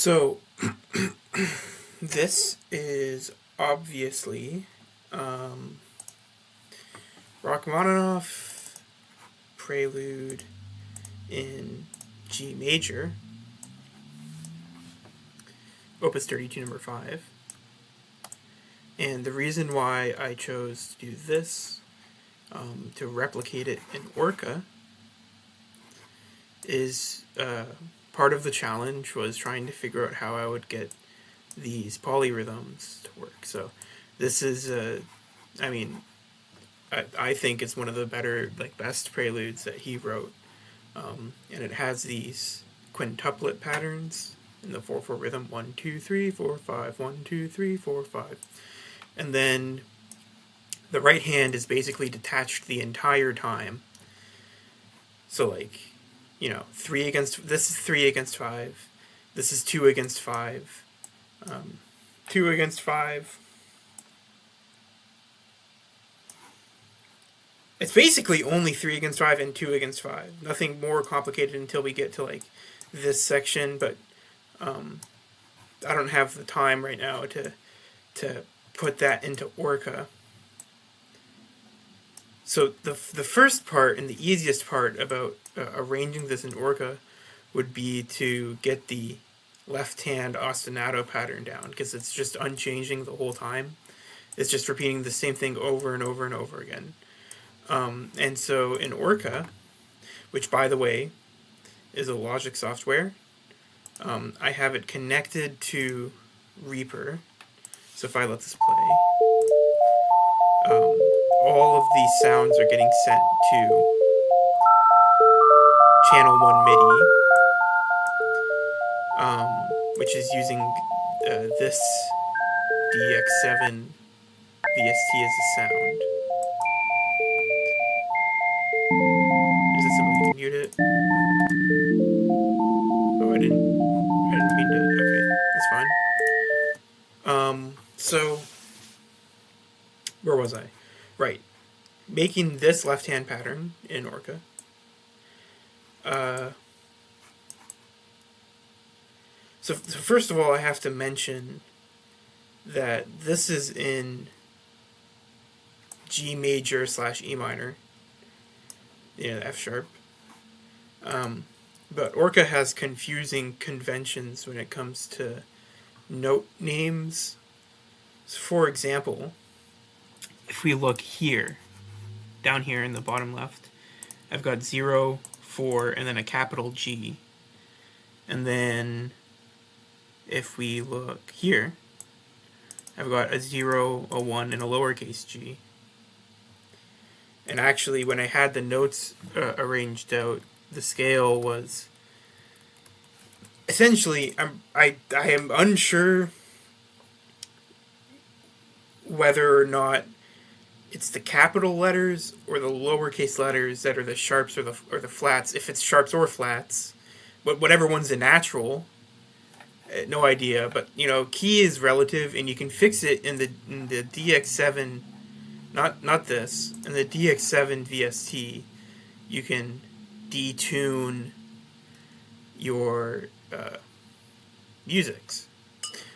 So, this is obviously Rachmaninoff Prelude in G major, Opus 32, number 5. And the reason why I chose to do this, to replicate it in Orca, is part of the challenge was trying to figure out how I would get these polyrhythms to work. So this is, I think it's one of the better, best preludes that he wrote. And it has these quintuplet patterns in the 4/4 rhythm, 1 2 3 4 5, 1 2 3 4 5, and then the right hand is basically detached the entire time. So 3 against, this is 3 against 5, this is 2 against 5, 2 against 5. It's basically only 3 against 5 and 2 against 5. Nothing more complicated until we get to this section, but I don't have the time right now to put that into Orca. So the first part and the easiest part about arranging this in Orca would be to get the left hand ostinato pattern down, because it's just unchanging the whole time. It's just repeating the same thing over and over and over again. And so in Orca, which by the way is a Logic software, I have it connected to Reaper. So if I let this play, all of these sounds are getting sent to channel 1 MIDI, which is using this DX7 VST as a sound. Is it something you can mute it? Oh, I didn't mean to. Okay, that's fine. So where was I? Right, making this left-hand pattern in Orca. So first of all, I have to mention that this is in G major / E minor. F sharp. But Orca has confusing conventions when it comes to note names. So for example, if we look here, down here in the bottom left, I've got 0, 4, and then a capital G. And then if we look here, I've got a 0, a 1, and a lowercase g. And actually, when I had the notes arranged out, the scale was essentially, I am unsure whether or not it's the capital letters or the lowercase letters that are the sharps or the flats. If it's sharps or flats, but whatever one's the natural, no idea. But key is relative, and you can fix it in the DX7. Not this. In the DX7 VST, you can detune your musics.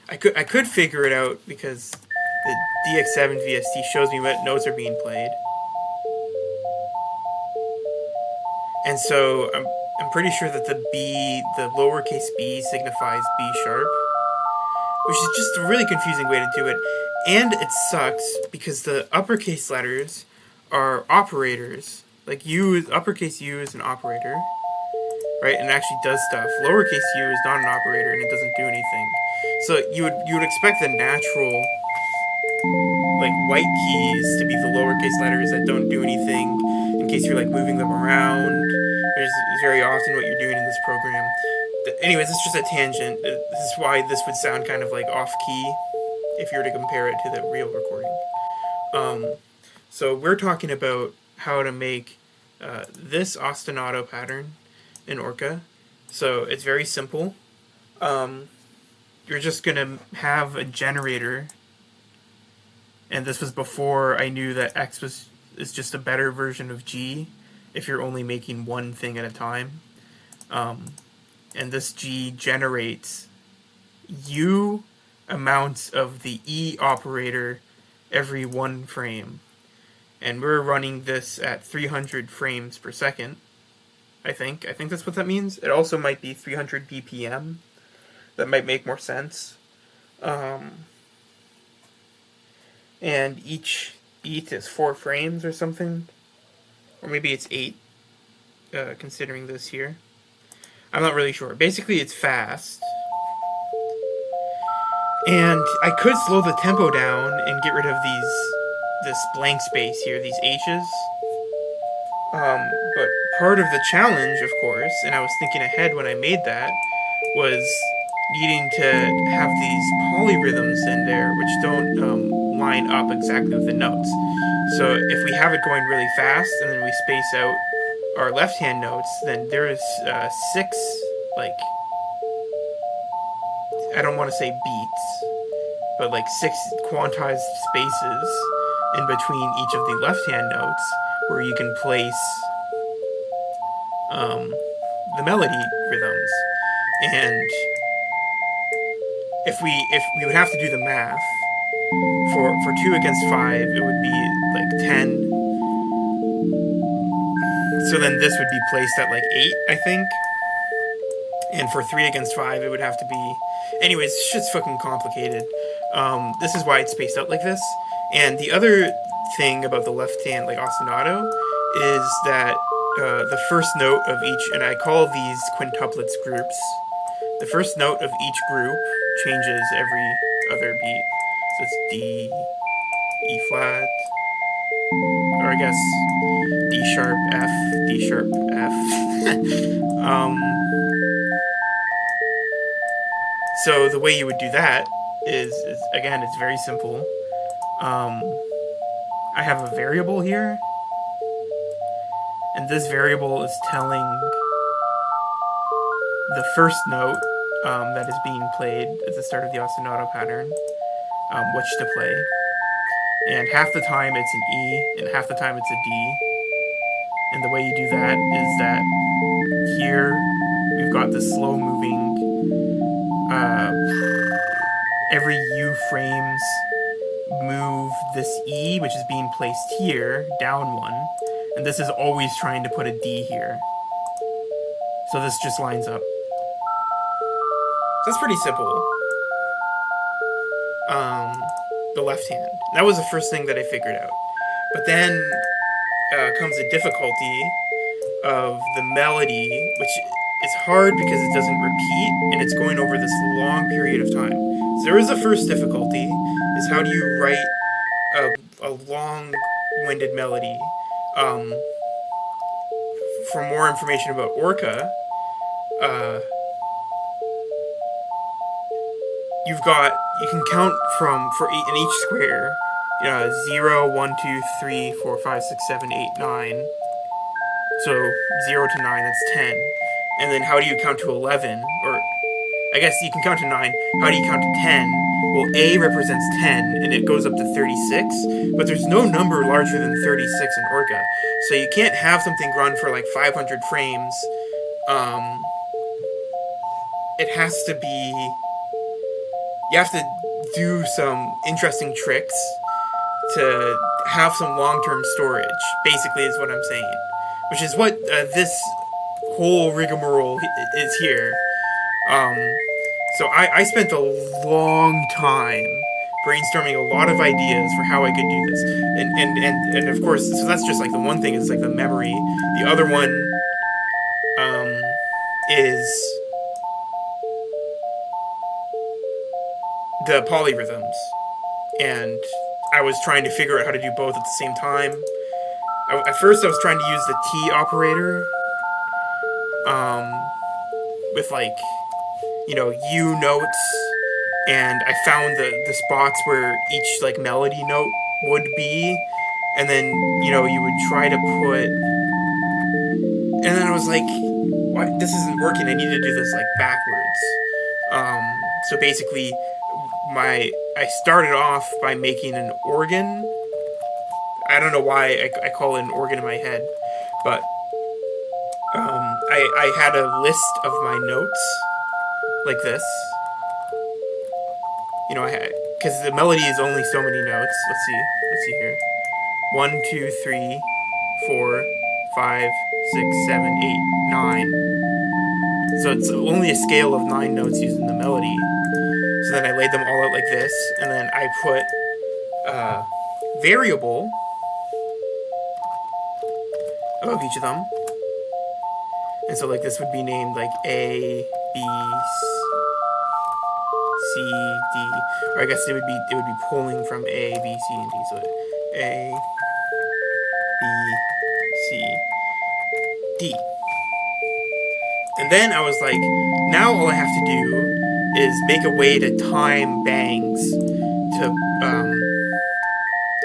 I could figure it out because the DX7 VST shows me what notes are being played, and so I'm pretty sure that the lowercase b signifies B sharp, which is just a really confusing way to do it. And it sucks because the uppercase letters are operators. Uppercase U is an operator, right? And it actually does stuff. Lowercase u is not an operator and it doesn't do anything. So you would expect the natural white keys to be the lowercase letters that don't do anything in case you're moving them around, which is very often what you're doing in this program. Anyways, it's just a tangent. This is why this would sound kind of off key if you were to compare it to the real recording. So we're talking about how to make this ostinato pattern in Orca. So it's very simple. You're just going to have a generator, and this was before I knew that X is just a better version of G if you're only making one thing at a time. And this G generates U amounts of the E operator every 1 frame. And we're running this at 300 frames per second, I think. I think that's what that means. It also might be 300 BPM. That might make more sense. And each beat is 4 frames or something. Or maybe it's 8, considering this here. I'm not really sure. Basically, it's fast. And I could slow the tempo down and get rid of this blank space here, these H's. But part of the challenge, of course, and I was thinking ahead when I made that, was needing to have these polyrhythms in there which don't line up exactly with the notes. So if we have it going really fast and then we space out our left-hand notes, then there's 6, like, I don't want to say beats, but like 6 quantized spaces in between each of the left-hand notes where you can place the melody rhythms. And if we would have to do the math for 2 against 5, it would be like 10. So then this would be placed at like 8, I think. And for 3 against 5, it would have to be... Anyways, shit's fucking complicated. This is why it's spaced out like this. And the other thing about the left-hand, like, ostinato is that the first note of each... And I call these quintuplets groups. The first note of each group changes every other beat. So it's D, E flat, or I guess D sharp, F, D sharp, F. So the way you would do that is again, it's very simple. I have a variable here, and this variable is telling the first note that is being played at the start of the ostinato pattern which to play. And half the time it's an E, and half the time it's a D. And the way you do that is that here we've got this slow moving, every U frames move this E, which is being placed here, down 1. And this is always trying to put a D here. So this just lines up. So that's pretty simple. The left hand. That was the first thing that I figured out. But then comes the difficulty of the melody, which is hard because it doesn't repeat, and it's going over this long period of time. So there is the first difficulty, is how do you write a long-winded melody? For more information about Orca, you can count in each square, 0, 1, 2, 3, 4, 5, 6, 7, 8, 9. So 0 to 9, that's 10. And then how do you count to 11? Or I guess you can count to 9. How do you count to 10? Well, A represents 10, and it goes up to 36. But there's no number larger than 36 in Orca. So you can't have something run for like 500 frames. It has to be... You have to do some interesting tricks to have some long-term storage, basically, is what I'm saying. Which is what this whole rigmarole is here. So I spent a long time brainstorming a lot of ideas for how I could do this. And of course, so that's just like the one thing, is like the memory. The other one is the polyrhythms. And I was trying to figure out how to do both at the same time. At first I was trying to use the T operator with like, U notes, and I found the spots where each like melody note would be, and then, you would try to put, and then I was like, what? This isn't working, I need to do this like backwards. So basically, I started off by making an organ. I don't know why I call it an organ in my head, but I had a list of my notes, like this, you know, because the melody is only so many notes. Let's see here. 1, 2, 3, 4, 5, 6, 7, 8, 9. So it's only a scale of 9 notes using the melody. So then I laid them all out like this, and then I put variable above each of them. And so like this would be named like A, B, C, D, or I guess it would be pulling from A, B, C, and D. So A, B, C, D. And then I was like, now all I have to do is make a way to time bangs to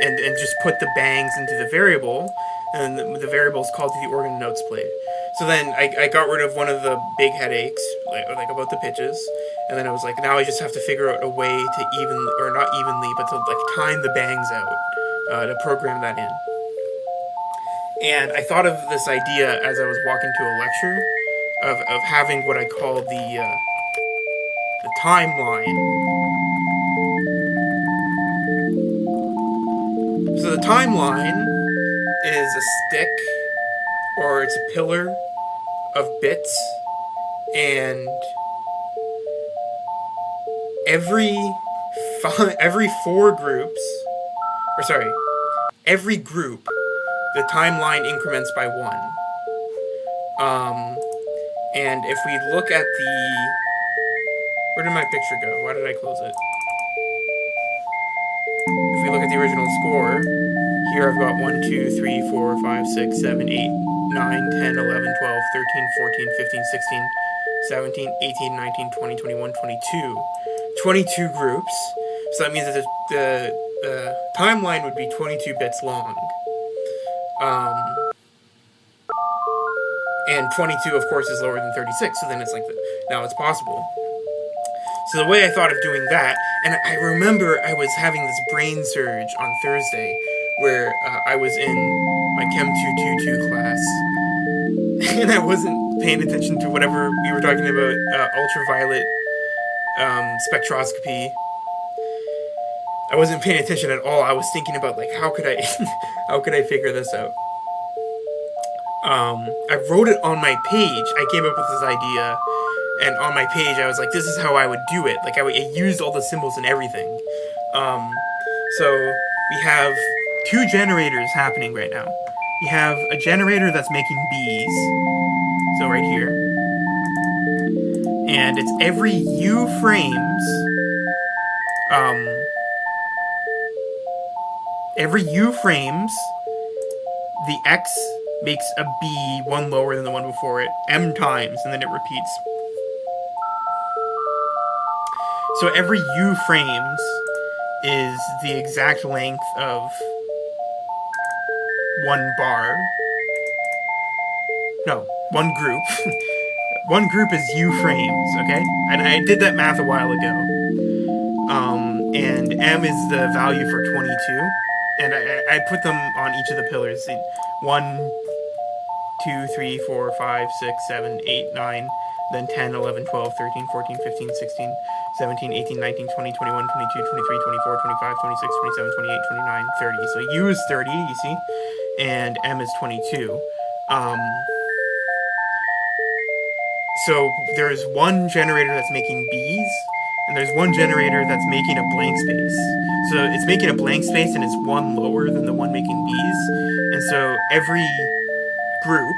and just put the bangs into the variable, and the variable is called to the organ notes played. So then I got rid of one of the big headaches, like about the pitches, and then I was like, now I just have to figure out a way to or not evenly, but to like time the bangs out, to program that in. And I thought of this idea as I was walking to a lecture of having what I call the timeline. So the timeline is a stick, or it's a pillar of bits, and every 4 groups, or sorry, every group, the timeline increments by 1. And if we look at where did my picture go? Why did I close it? If we look at the original score, here I've got 1, 2, 3, 4, 5, 6, 7, 8, 9, 10, 11, 12, 13, 14, 15, 16, 17, 18, 19, 20, 21, 22. 22 groups. So that means that the timeline would be 22 bits long. And 22, of course, is lower than 36, so then it's like, now it's possible. So the way I thought of doing that, and I remember I was having this brain surge on Thursday, where I was in my Chem 222 class, and I wasn't paying attention to whatever we were talking about, ultraviolet spectroscopy. I wasn't paying attention at all. I was thinking about like, how could I figure this out? I wrote it on my page. I came up with this idea, and on my page I was like, this is how I would do it. Like I used all the symbols and everything. So we have 2 generators happening right now. We have a generator that's making bees, so right here, and it's every U frames. Every U frames, the X makes a B 1 lower than the one before it, M times, and then it repeats. So every U frames is the exact length of 1 bar. No, 1 group. 1 group is U frames, okay? And I did that math a while ago. And M is the value for 22. And I put them on each of the pillars. 1, 2, 3, 4, 5, 6, 7, 8, 9, then 10, 11, 12, 13, 14, 15, 16, 17, 18, 19, 20, 21, 22, 23, 24, 25, 26, 27, 28, 29, 30. So U is 30, you see, and M is 22. So there's 1 generator that's making Bs, and there's 1 generator that's making a blank space. So it's making a blank space, and it's 1 lower than the one making Bs. And so every group,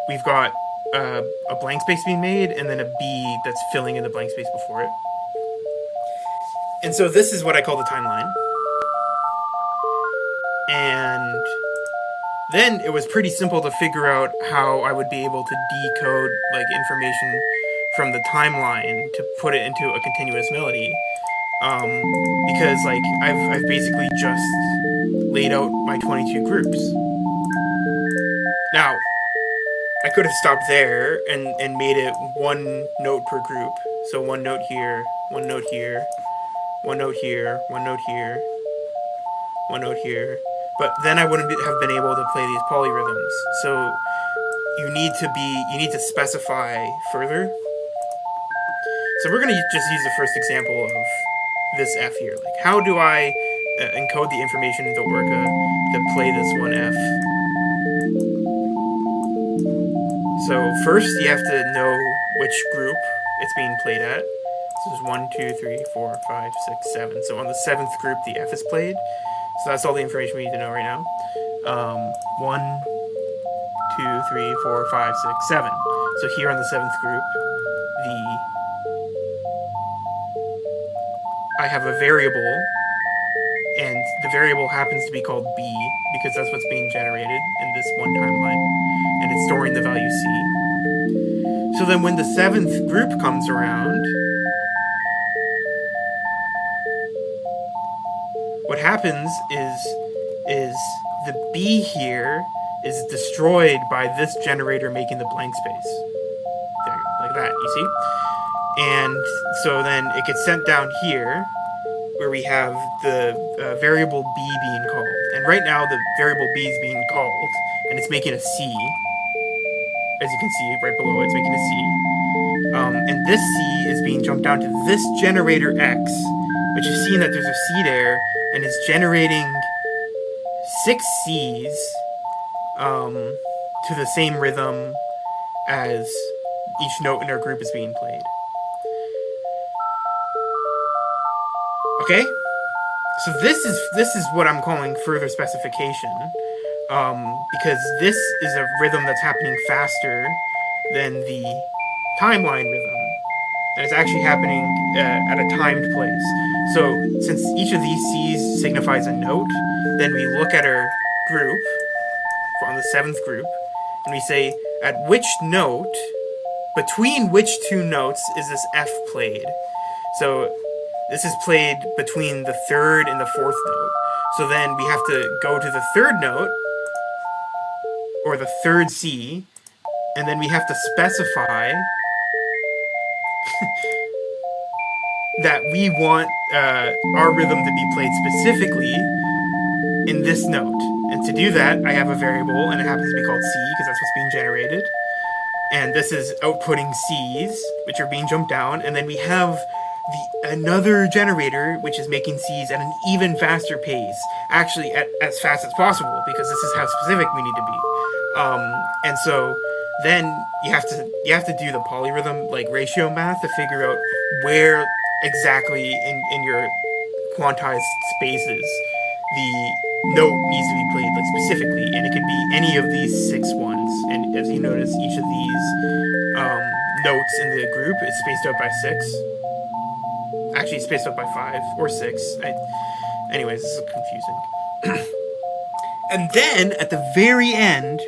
we've got a blank space being made, and then a B that's filling in the blank space before it. And so this is what I call the timeline. And then it was pretty simple to figure out how I would be able to decode like information from the timeline to put it into a continuous melody, because like I've basically just laid out my 22 groups. Now I could have stopped there and made it 1 note per group, so 1 note here, 1 note here, 1 note here, 1 note here, 1 note here. But then I wouldn't have been able to play these polyrhythms. So you need to specify further. So we're going to just use the first example of this F here. Like, how do I encode the information into Orca to play this one F? So first you have to know which group it's being played at. So there's 1, 2, 3, 4, 5, 6, 7. So on the 7th group the F is played. So that's all the information we need to know right now. 1, 2, 3, 4, 5, 6, 7. So here on the 7th group, I have a variable, and the variable happens to be called B because that's what's being generated in this one timeline, and it's storing the value C. So then when the 7th group comes around, what happens is the B here is destroyed by this generator making the blank space. There, like that, you see? And so then it gets sent down here, where we have the variable B being called. And right now the variable B is being called, and it's making a C. As you can see right below, it's making a C. And this C is being jumped down to this generator X, which is seeing that there's a C there, and is generating 6 Cs to the same rhythm as each note in our group is being played. Okay? So this is what I'm calling further specification, because this is a rhythm that's happening faster than the timeline rhythm, and it's actually happening at a timed place. So since each of these C's signifies a note, then we look at our group on the 7th group, and we say, at which note, between which two notes is this F played? So this is played between the 3rd and the 4th note. So then we have to go to the 3rd note, or the 3rd C, and then we have to specify that we want our rhythm to be played specifically in this note. And to do that, I have a variable, and it happens to be called C, because that's what's being generated. And this is outputting C's, which are being jumped down, and then we have another generator which is making C's at an even faster pace, actually at as fast as possible, because this is how specific we need to be. And so then you have to do the polyrhythm like ratio math to figure out where exactly in your quantized spaces the note needs to be played, like specifically, and it could be any of these 6 ones. And as you notice, each of these notes in the group is spaced out by 6. Actually, it's spaced out by 5 or 6. Anyways, this is confusing. And then at the very end,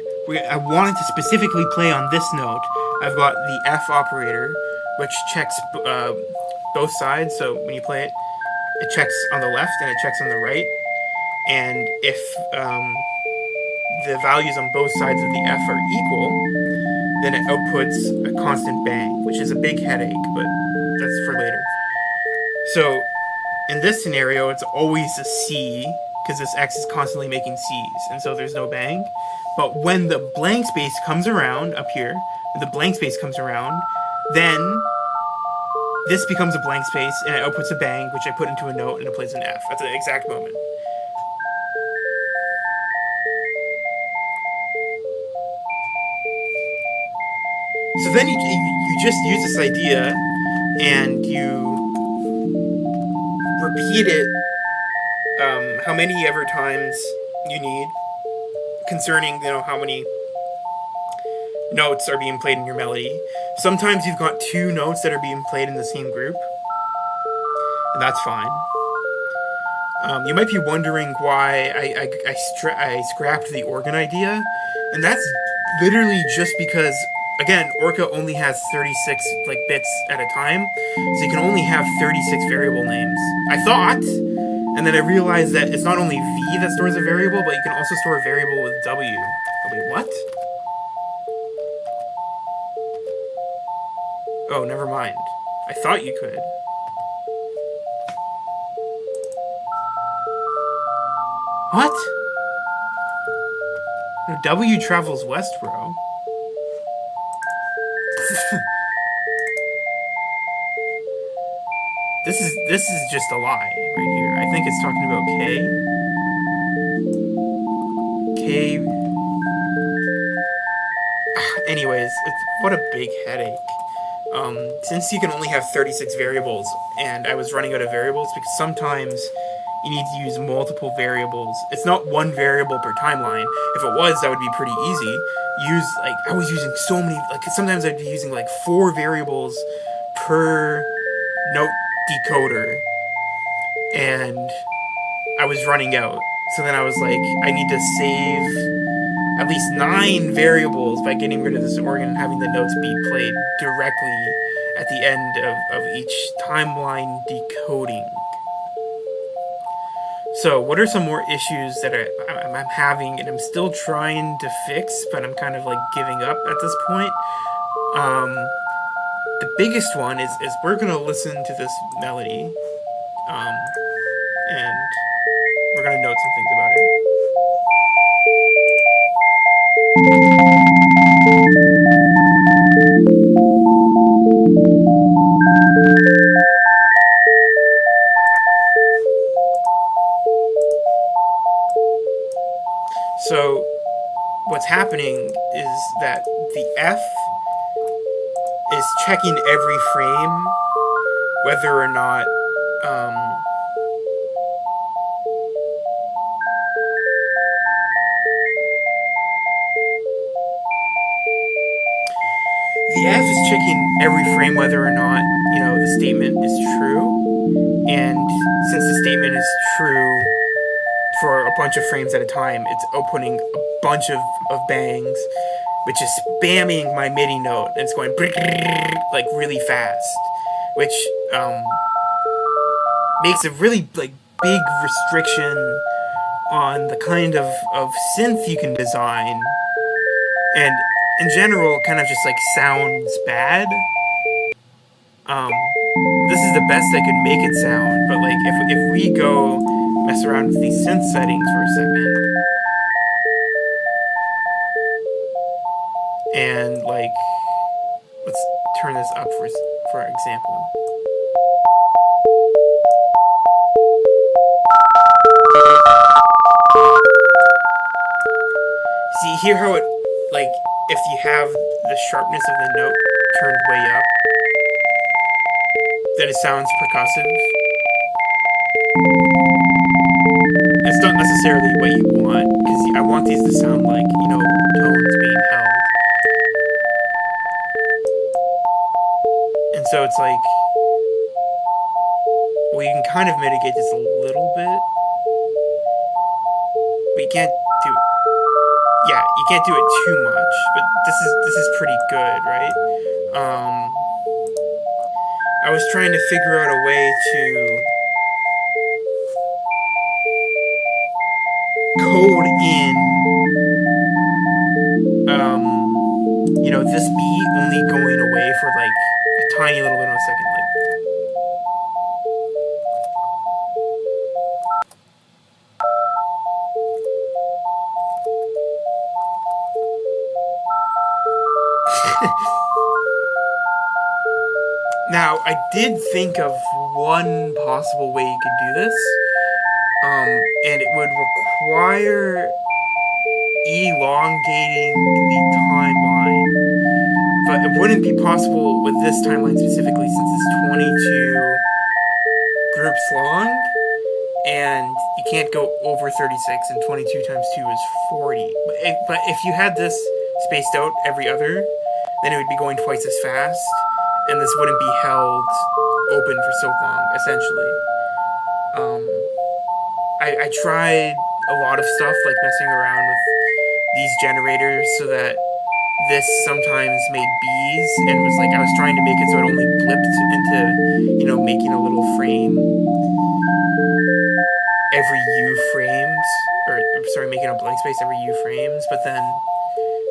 I wanted to specifically play on this note. I've got the F operator, which checks both sides. So when you play it, it checks on the left and it checks on the right. And if the values on both sides of the F are equal, then it outputs a constant bang, which is a big headache, but that's for later. So in this scenario, it's always a C, because this X is constantly making C's, and so there's no bang. But when the blank space comes around up here, when the blank space comes around, then this becomes a blank space, and it outputs a bang, which I put into a note, and it plays an F at the exact moment. So then you just use this idea, and you repeat it how many ever times you need, concerning how many notes are being played in your melody. Sometimes you've got 2 notes that are being played in the same group, and that's fine. You might be wondering why I scrapped the organ idea, and that's literally just because, again, Orca only has 36 bits at a time, so you can only have 36 variable names. I thought, and then I realized that it's not only V that stores a variable, but you can also store a variable with W. Oh, wait, what? Oh, never mind. I thought you could. What? No, W travels west, bro. This is just a lie right here. I think it's talking about K. K. Anyways, what a big headache. Since you can only have 36 variables, and I was running out of variables because sometimes you need to use multiple variables. It's not one variable per timeline. If it was, that would be pretty easy. I was using so many, sometimes I'd be using 4 variables per note decoder, and I was running out. So then I was like, I need to save at least 9 variables by getting rid of this organ and having the notes be played directly at the end of each timeline decoding. So what are some more issues that I'm having and I'm still trying to fix, but I'm kind of giving up at this point? The biggest one is we're going to listen to this melody, and we're going to note some things about it. So what's happening is that the F is checking every frame whether or not the F is checking every frame whether or not the statement is true, and since the statement is true for a bunch of frames at a time, it's outputting a bunch of bangs, which is spamming my MIDI note, and it's going really fast, which makes a really big restriction on the kind of synth you can design, and in general kind of just sounds bad. This is the best I could make it sound, but if we go mess around with these synth settings for a second, and let's turn this up for example. See, hear how it if you have the sharpness of the note turned way up, then it sounds percussive. It's not necessarily what you want, because I want these to sound like tones being held. And so it's well, you can kind of mitigate this a little bit, but you can't do it. Yeah, you can't do it too much, but this is pretty good, right? I was trying to figure out a way to code in this beat only going away for a tiny little bit of a second, Now, I did think of one possible way you could do this, and it would require elongating the timeline, but it wouldn't be possible with this timeline specifically since it's 22 groups long, and you can't go over 36, and 22 times 2 is 40. But if you had this spaced out every other, then it would be going twice as fast, and this wouldn't be held open for so long, essentially. I tried a lot of stuff, messing around with these generators so that this sometimes made B's, and I was trying to make it so it only blipped into, making a little frame every U frames, or sorry, making a blank space every U frames, but then,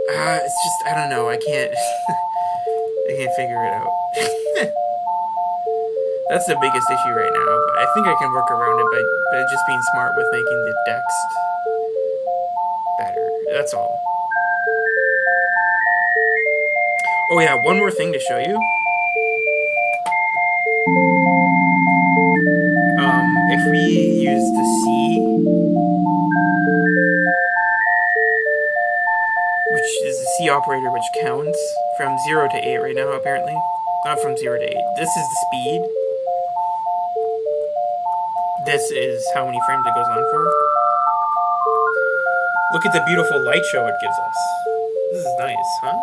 it's just, I don't know, I can't figure it out. That's the biggest issue right now, but I think I can work around it by just being smart with making the text better. That's all. Oh yeah, one more thing to show you. if we use the C, which is the C operator, which counts from 0 to 8 right now, apparently. Not from 0 to 8. This is the speed. This is how many frames it goes on for. Look at the beautiful light show it gives us. This is nice, huh?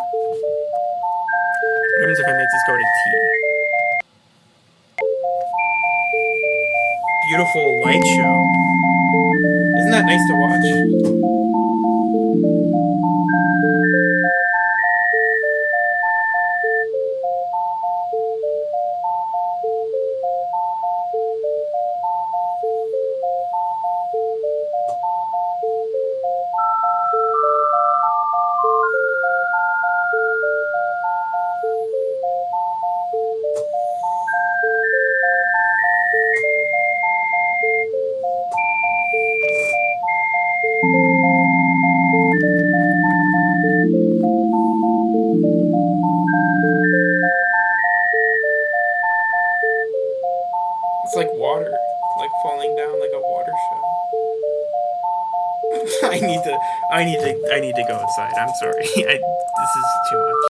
What happens if I make this go to T? Beautiful light show. Isn't that nice to watch? It's like water, like falling down like a water show. I need to go outside. I'm sorry. This is too much.